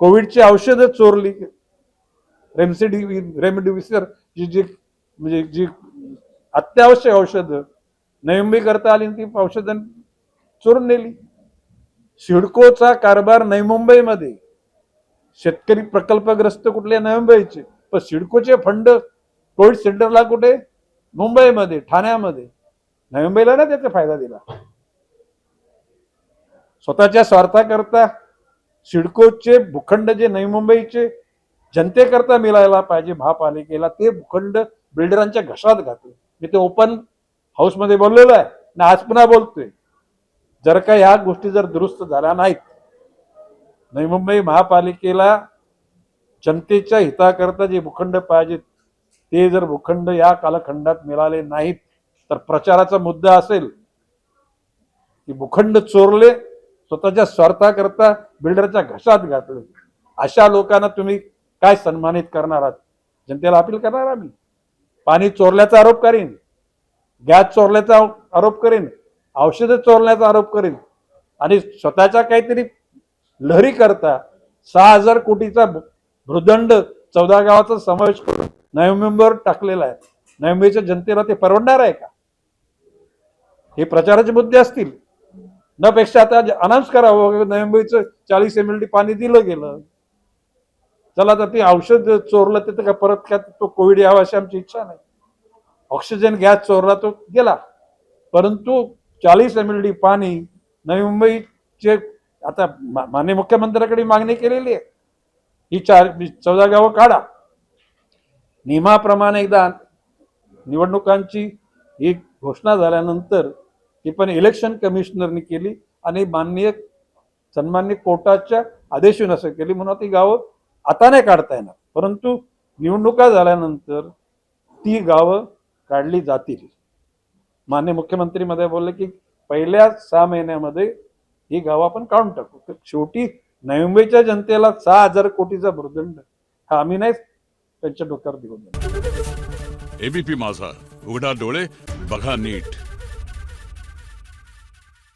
कोविडची औषधं चोरली, रेमडेसिवीर जी म्हणजे जी अत्यावश्यक औषधं नवी मुंबई करता आली, ती औषधं चोरून नेली. सिडकोचा कारभार नवी मुंबईमध्ये, शेतकरी प्रकल्पग्रस्त कुठले नवी मुंबईचे, पण सिडकोचे फंड कोविड सेंटरला कुठे, मुंबईमध्ये, ठाण्यामध्ये. नवी मुंबईला ना त्याचा फायदा दिला. स्वतःच्या स्वार्थाकरता सिडकोचे भूखंड जे नवी मुंबईचे जनतेकरता मिळायला पाहिजे महापालिकेला, ते भूखंड बिल्डरांच्या घशात घातले. मी ते ओपन हाऊसमध्ये बोललेलो आहे ना, आज पुन्हा बोलतोय. जर का ह्या गोष्टी जर दुरुस्त झाल्या नाहीत, नवी मुंबई महापालिकेला जनतेच्या हिताकरता जे भूखंड पाहिजेत ते जर भूखंड या कालखंडात मिळाले नाहीत, तर प्रचाराचा मुद्दा असेल की भूखंड चोरले, स्वतःच्या स्वार्थाकरता बिल्डरच्या घशात घातले. अशा लोकांना तुम्ही काय सन्मानित करणार आहात? जनतेला अपील करणार आम्ही. पाणी चोरल्याचा आरोप करीन, गॅस चोरल्याचा आरोप करीन, औषधं चोरल्याचा आरोप करीन, आणि स्वतःच्या काहीतरी लहरी करता 6,000 कोटीचा भूदंड 14 गावाचा समावेश करून नवी मुंबईवर टाकलेला आहे. नवी मुंबईच्या जनतेला ते परवडणार आहे का? हे प्रचाराचे मुद्दे असतील. न पेक्षा आता अनाऊन्स करावं, नवी मुंबईचं 40 MLD पाणी दिलं गेलं. चला, तर ते औषध चोरलं तर का परत का तो कोविड यावा अशी आमची इच्छा नाही. ऑक्सिजन गॅस चोरला तो गेला, परंतु 40 MLD पाणी नवी मुंबईचे, आता माननीय मुख्यमंत्र्यांकडे मागणी केलेली आहे, ही 14 गावं काढा. नियमाप्रमाणे एकदा निवडणुकांची ही घोषणा झाल्यानंतर ती पण इलेक्शन कमिशनरनी केली आणि सन्माननीय कोर्टाच्या आदेशाने असं केली, म्हणून ती गावं आता नाही काढता येणार, परंतु निवडणुका झाल्यानंतर ती गावं काढली जातील. माननीय मुख्यमंत्री मध्ये बोलले की पहिल्या 6 महिन्यामध्ये ही गावं आपण काढून टाकू. शेवटी नवी मुंबईच्या जनतेला 6,000 कोटीचा भूदंड हा आम्ही नाही त्यांच्या डोक्यावर देऊन. एबीपी माझा, उघडा डोळे बघा नीट.